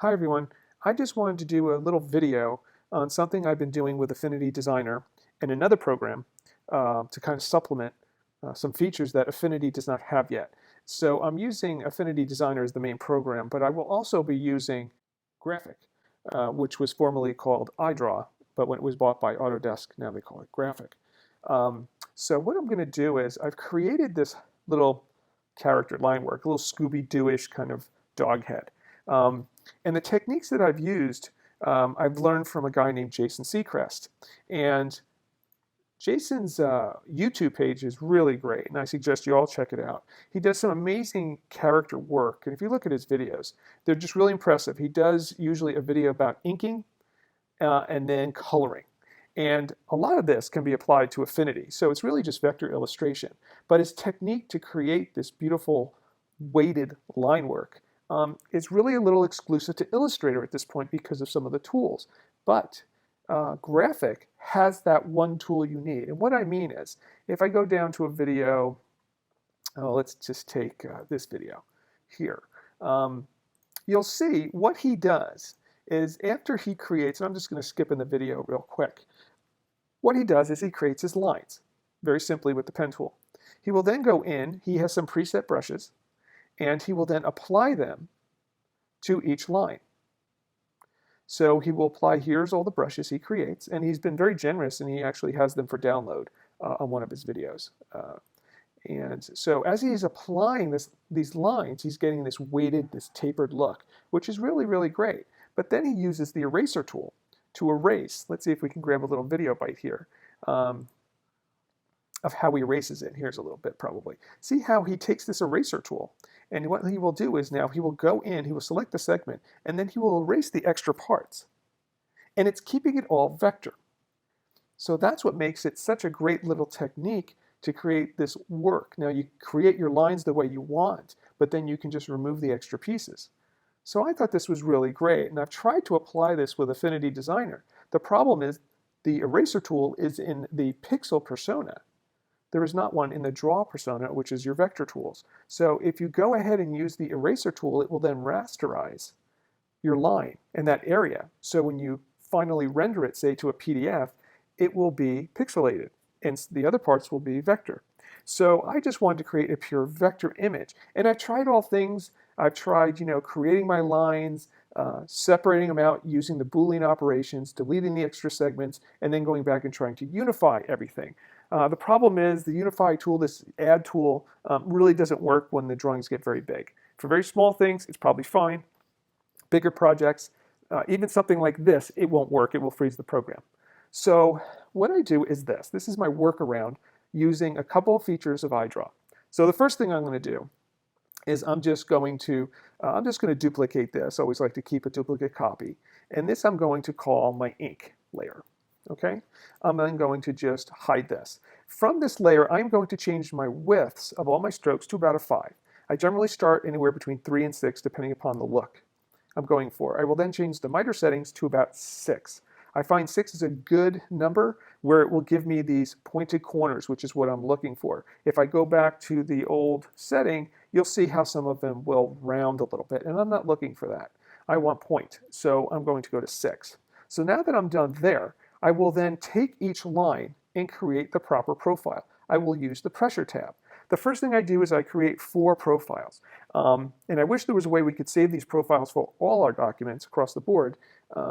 Hi everyone. I just wanted to do a little video on something I've been doing with Affinity Designer and another program to kind of supplement some features that Affinity does not have yet. So I'm using Affinity Designer as the main program, but I will also be using Graphic, which was formerly called iDraw, but when it was bought by Autodesk, now they call it Graphic. So what I'm going to do is I've created this little character line work, a little Scooby-Doo-ish kind of dog head. Um, and the techniques that I've used, I've learned from a guy named Jason Seacrest. And Jason's YouTube page is really great, and I suggest you all check it out. He does some amazing character work, and if you look at his videos, they're just really impressive. He does usually a video about inking and then coloring. And a lot of this can be applied to Affinity, so it's really just vector illustration. But his technique to create this beautiful weighted line work is really a little exclusive to Illustrator at this point because of some of the tools. But Graphic has that one tool you need. And what I mean is, if I go down to a video, let's just take this video here. You'll see what he does is after he creates, and I'm just going to skip in the video real quick, what he does is he creates his lines very simply with the pen tool. He will then go in, he has some preset brushes, and he will then apply them to each line. So he will apply, here's all the brushes he creates, and he's been very generous, and he actually has them for download on one of his videos. And so as he's applying these lines, he's getting this weighted, this tapered look, which is really, really great. But then he uses the eraser tool to erase. Let's see if we can grab a little video bite here of how he erases it. Here's a little bit probably. See how he takes this eraser tool, and what he will do is now he will go in, he will select the segment, and then he will erase the extra parts. And it's keeping it all vector. So that's what makes it such a great little technique to create this work. Now you create your lines the way you want, but then you can just remove the extra pieces. So I thought this was really great, and I've tried to apply this with Affinity Designer. The problem is the eraser tool is in the pixel persona. There is not one in the draw persona, which is your vector tools. So if you go ahead and use the eraser tool, it will then rasterize your line in that area. So when you finally render it, say to a PDF, it will be pixelated, and the other parts will be vector. So I just wanted to create a pure vector image. And I've tried all things. I've tried, creating my lines, separating them out using the Boolean operations, deleting the extra segments, and then going back and trying to unify everything. The problem is the unify tool, this add tool, really doesn't work when the drawings get very big. For very small things, it's probably fine. Bigger projects, even something like this, it won't work. It will freeze the program. So what I do is this. This is my workaround using a couple of features of iDraw. So the first thing I'm going to do is I'm just going to duplicate this. I always like to keep a duplicate copy. And this I'm going to call my ink layer. Okay? I'm then going to just hide this. From this layer, I'm going to change my widths of all my strokes to about a 5. I generally start anywhere between 3 and 6, depending upon the look I'm going for. I will then change the miter settings to about 6. I find 6 is a good number where it will give me these pointed corners, which is what I'm looking for. If I go back to the old setting, you'll see how some of them will round a little bit, and I'm not looking for that. I want point, so I'm going to go to 6. So now that I'm done there, I will then take each line and create the proper profile. I will use the pressure tab. The first thing I do is I create 4 profiles. And I wish there was a way we could save these profiles for all our documents across the board.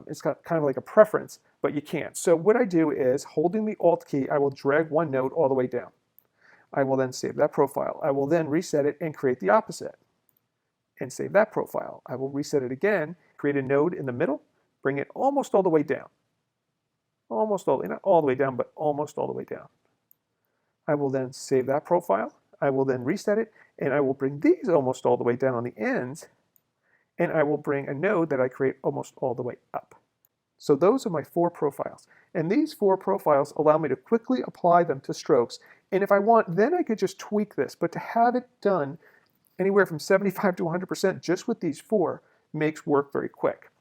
It's got kind of like a preference, but you can't. So what I do is, holding the Alt key, I will drag one node all the way down. I will then save that profile. I will then reset it and create the opposite and save that profile. I will reset it again, create a node in the middle, bring it almost all the way down. Almost all, not all the way down, but almost all the way down. I will then save that profile. I will then reset it, and I will bring these almost all the way down on the ends, and I will bring a node that I create almost all the way up. So those are my 4 profiles. And these 4 profiles allow me to quickly apply them to strokes. And if I want, then I could just tweak this. But to have it done anywhere from 75 to 100% just with these 4 makes work very quick.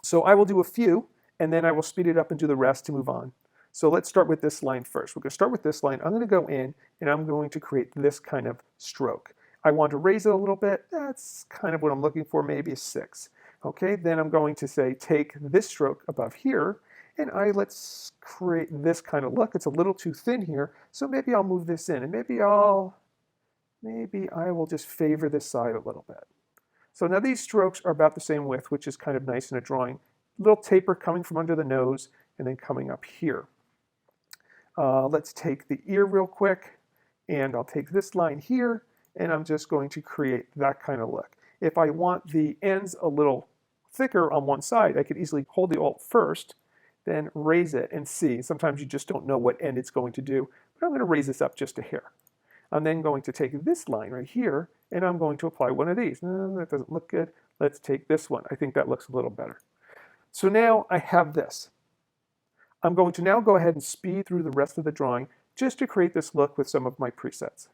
So I will do a few, and then I will speed it up and do the rest to move on. So let's start with this line first. We're going to start with this line. I'm going to go in, and I'm going to create this kind of stroke. I want to raise it a little bit. That's kind of what I'm looking for, maybe a 6. Okay, then I'm going to say take this stroke above here, and let's create this kind of look. It's a little too thin here, so maybe I'll move this in, and maybe I will just favor this side a little bit. So now these strokes are about the same width, which is kind of nice in a drawing. Little taper coming from under the nose and then coming up here. Let's take the ear real quick, and I'll take this line here, and I'm just going to create that kind of look. If I want the ends a little thicker on one side, I could easily hold the Alt first, then raise it and see. Sometimes you just don't know what end it's going to do, but I'm going to raise this up just a hair. I'm then going to take this line right here, and I'm going to apply one of these. No, that doesn't look good. Let's take this one. I think that looks a little better. So now I have this. I'm going to now go ahead and speed through the rest of the drawing just to create this look with some of my presets.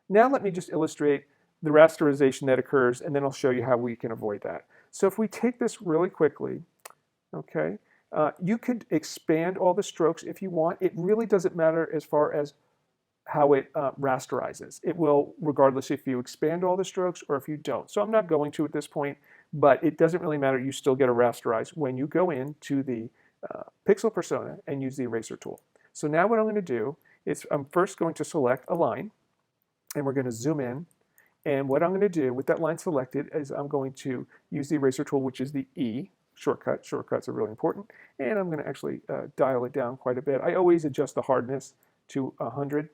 Now let me just illustrate the rasterization that occurs, and then I'll show you how we can avoid that. So if we take this really quickly, okay, you could expand all the strokes if you want. It really doesn't matter as far as how it rasterizes. It will, regardless if you expand all the strokes or if you don't. So I'm not going to at this point, but it doesn't really matter. You still get a rasterize when you go into the pixel persona and use the eraser tool. So now what I'm going to do is I'm first going to select a line, and we're going to zoom in. And what I'm going to do with that line selected is I'm going to use the eraser tool, which is the E shortcut. Shortcuts are really important. And I'm going to actually dial it down quite a bit. I always adjust the hardness to 100.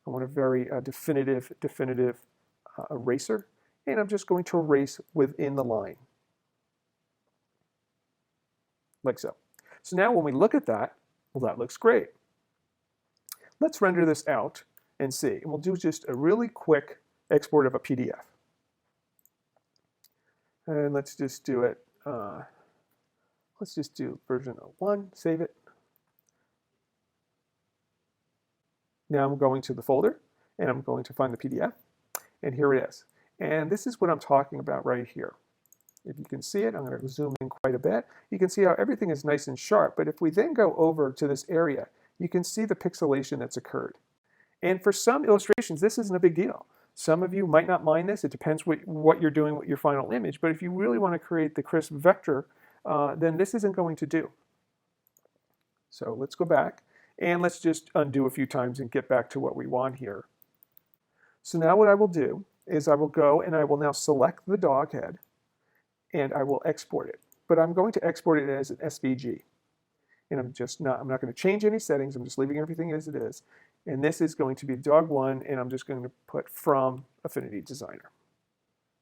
I want a very definitive eraser. And I'm just going to erase within the line, like so. So now when we look at that, well, that looks great. Let's render this out and see. And we'll do just a really quick export of a PDF. And let's just do it. Let's just do version 01, save it. Now I'm going to the folder, and I'm going to find the PDF, and here it is. And this is what I'm talking about right here. If you can see it, I'm going to zoom in quite a bit. You can see how everything is nice and sharp, but if we then go over to this area, you can see the pixelation that's occurred. And for some illustrations, this isn't a big deal. Some of you might not mind this. It depends what you're doing with your final image. But if you really want to create the crisp vector, then this isn't going to do. So let's go back, and let's just undo a few times and get back to what we want here. So now what I will do is I will go and I will now select the dog head, and I will export it. But I'm going to export it as an SVG. And I'm not going to change any settings. I'm just leaving everything as it is. And this is going to be dog one, and I'm just going to put from Affinity Designer.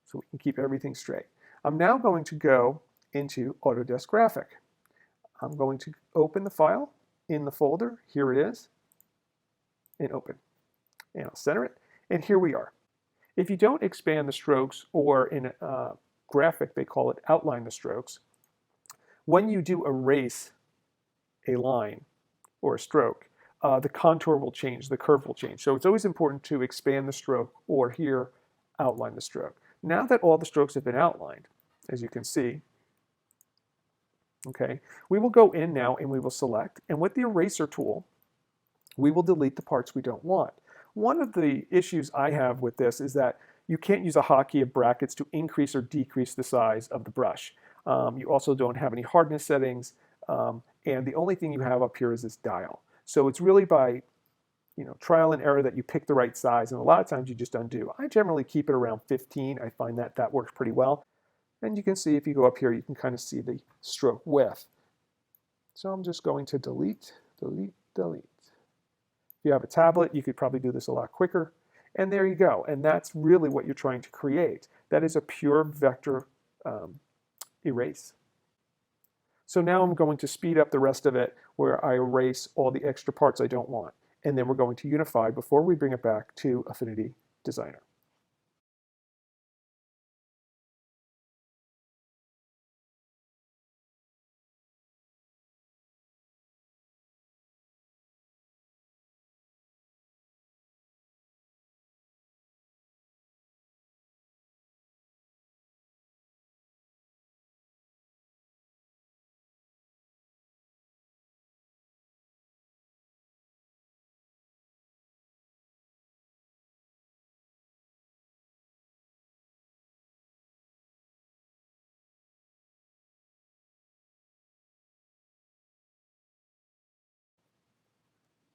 So we can keep everything straight. I'm now going to go into Autodesk Graphic. I'm going to open the file in the folder. Here it is. And open. And I'll center it. And here we are. If you don't expand the strokes, or in Graphic they call it outline the strokes, when you do erase a line or a stroke, the contour will change, the curve will change. So it's always important to expand the stroke, or here, outline the stroke. Now that all the strokes have been outlined, as you can see, okay, we will go in now and we will select, and with the eraser tool, we will delete the parts we don't want. One of the issues I have with this is that you can't use a hotkey of brackets to increase or decrease the size of the brush. You also don't have any hardness settings, and the only thing you have up here is this dial. So it's really by trial and error that you pick the right size, and a lot of times you just undo. I generally keep it around 15. I find that that works pretty well. And you can see if you go up here, you can kind of see the stroke width. So I'm just going to delete, delete, delete. If you have a tablet, you could probably do this a lot quicker. And there you go. And that's really what you're trying to create. That is a pure vector erase. So now I'm going to speed up the rest of it, where I erase all the extra parts I don't want. And then we're going to unify before we bring it back to Affinity Designer.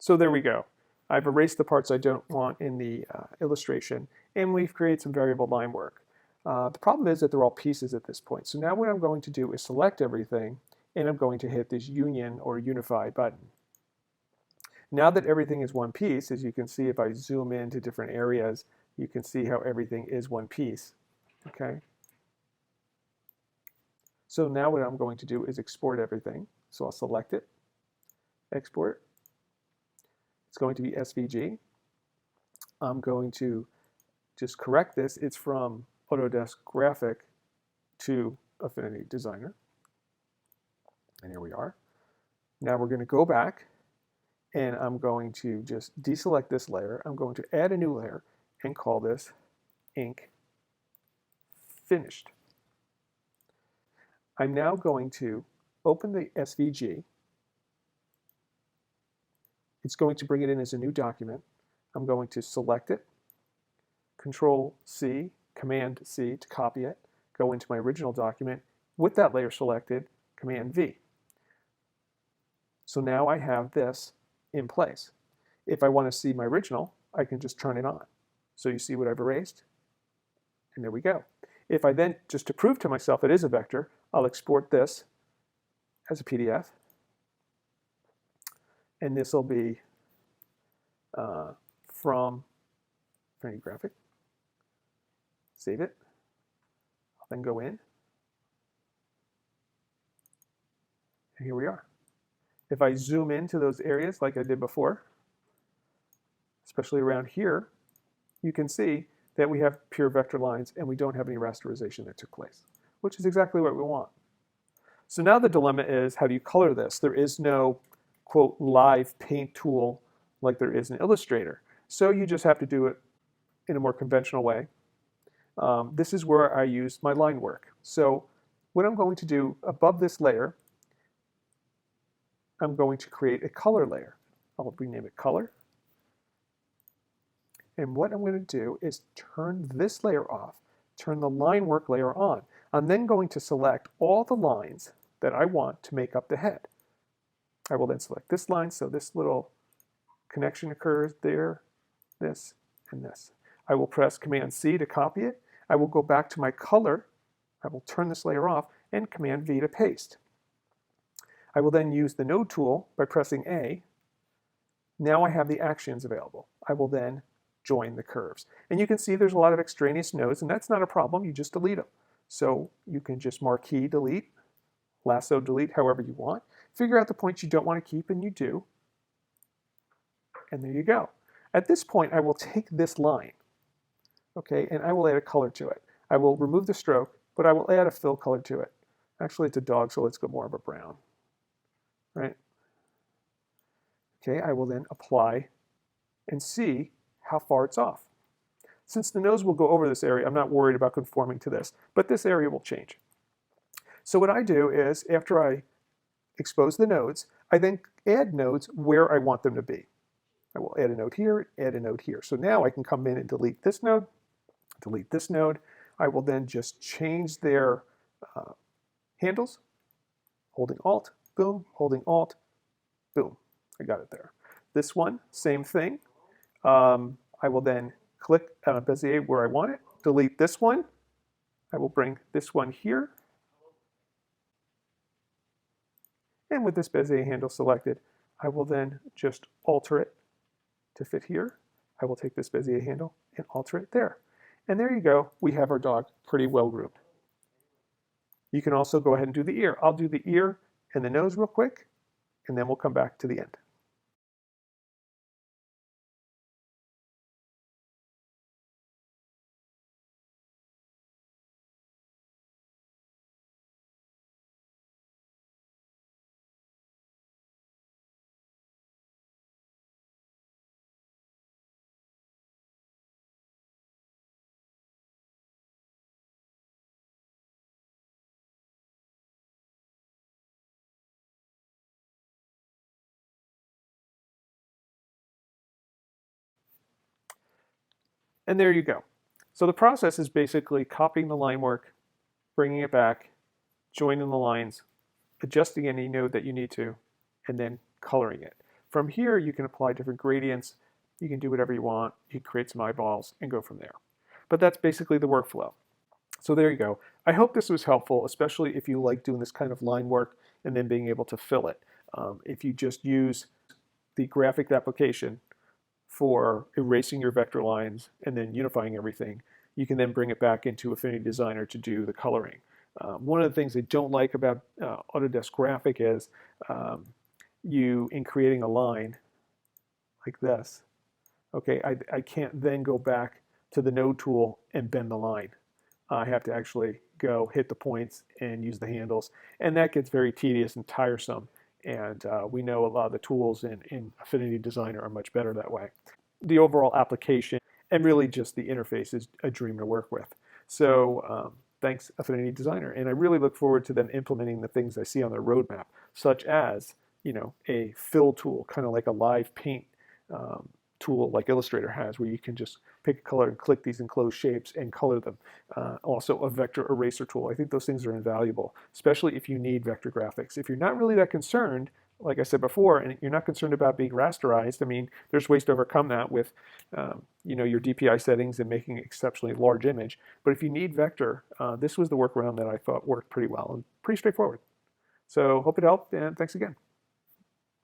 So there we go. I've erased the parts I don't want in the illustration, and we've created some variable line work. The problem is that they're all pieces at this point. So now what I'm going to do is select everything, and I'm going to hit this union or unify button. Now that everything is one piece, as you can see if I zoom into different areas, you can see how everything is one piece. Okay. So now what I'm going to do is export everything. So I'll select it, export. It's going to be SVG. I'm going to just correct this. It's from Autodesk Graphic to Affinity Designer. And here we are. Now we're going to go back, and I'm going to just deselect this layer. I'm going to add a new layer and call this Ink Finished. I'm now going to open the SVG. It's going to bring it in as a new document. I'm going to select it, Control C, Command C to copy it, go into my original document with that layer selected, Command V. So now I have this in place. If I want to see my original, I can just turn it on. So you see what I've erased, and there we go. If I then, just to prove to myself it is a vector, I'll export this as a PDF, and this will be from Affinity Graphic. Save it. I'll then go in, and here we are. If I zoom into those areas like I did before, especially around here, you can see that we have pure vector lines and we don't have any rasterization that took place, which is exactly what we want. So now the dilemma is, how do you color this? There is no, quote, live paint tool like there is in Illustrator. So you just have to do it in a more conventional way. This is where I use my line work. So what I'm going to do above this layer, I'm going to create a color layer. I'll rename it color. And what I'm going to do is turn this layer off, turn the line work layer on. I'm then going to select all the lines that I want to make up the head. I will then select this line, so this little connection occurs there, this, and this. I will press Command C to copy it. I will go back to my color. I will turn this layer off and Command V to paste. I will then use the node tool by pressing A. Now I have the actions available. I will then join the curves. And you can see there's a lot of extraneous nodes, and that's not a problem. You just delete them. So you can just marquee delete, lasso delete, however you want. Figure out the points you don't want to keep, and you do. And there you go. At this point, I will take this line, okay, and I will add a color to it. I will remove the stroke, but I will add a fill color to it. Actually, it's a dog, so let's go more of a brown. Right? Okay, I will then apply and see how far it's off. Since the nose will go over this area, I'm not worried about conforming to this, but this area will change. So what I do is, after I expose the nodes, I then add nodes where I want them to be. I will add a node here, add a node here. So now I can come in and delete this node, delete this node. I will then just change their handles, holding Alt, boom, holding Alt, boom. I got it there. This one, same thing. I will then click on a Bezier where I want it, delete this one. I will bring this one here. And with this Bezier handle selected, I will then just alter it to fit here. I will take this Bezier handle and alter it there. And there you go. We have our dog pretty well groomed. You can also go ahead and do the ear. I'll do the ear and the nose real quick, and then we'll come back to the end. And there you go. So the process is basically copying the line work, bringing it back, joining the lines, adjusting any node that you need to, and then coloring it. From here, you can apply different gradients. You can do whatever you want. You can create some eyeballs and go from there. But that's basically the workflow. So there you go. I hope this was helpful, especially if you like doing this kind of line work and then being able to fill it. If you just use the graphic application for erasing your vector lines and then unifying everything, you can then bring it back into Affinity Designer to do the coloring. One of the things I don't like about Autodesk Graphic is you, in creating a line like this, okay, I can't then go back to the node tool and bend the line. I have to actually go hit the points and use the handles, and that gets very tedious and tiresome. And we know a lot of the tools in Affinity Designer are much better that way. The overall application and really just the interface is a dream to work with. So thanks, Affinity Designer. And I really look forward to them implementing the things I see on their roadmap, such as, you know, a fill tool, kind of like a live paint tool like Illustrator has, where you can just pick a color and click these enclosed shapes and color them. Also a vector eraser tool. I think those things are invaluable, especially if you need vector graphics. If you're not really that concerned, like I said before, and you're not concerned about being rasterized, I mean, there's ways to overcome that with you know, your DPI settings and making an exceptionally large image. But if you need vector, this was the workaround that I thought worked pretty well and pretty straightforward. So hope it helped, and thanks again.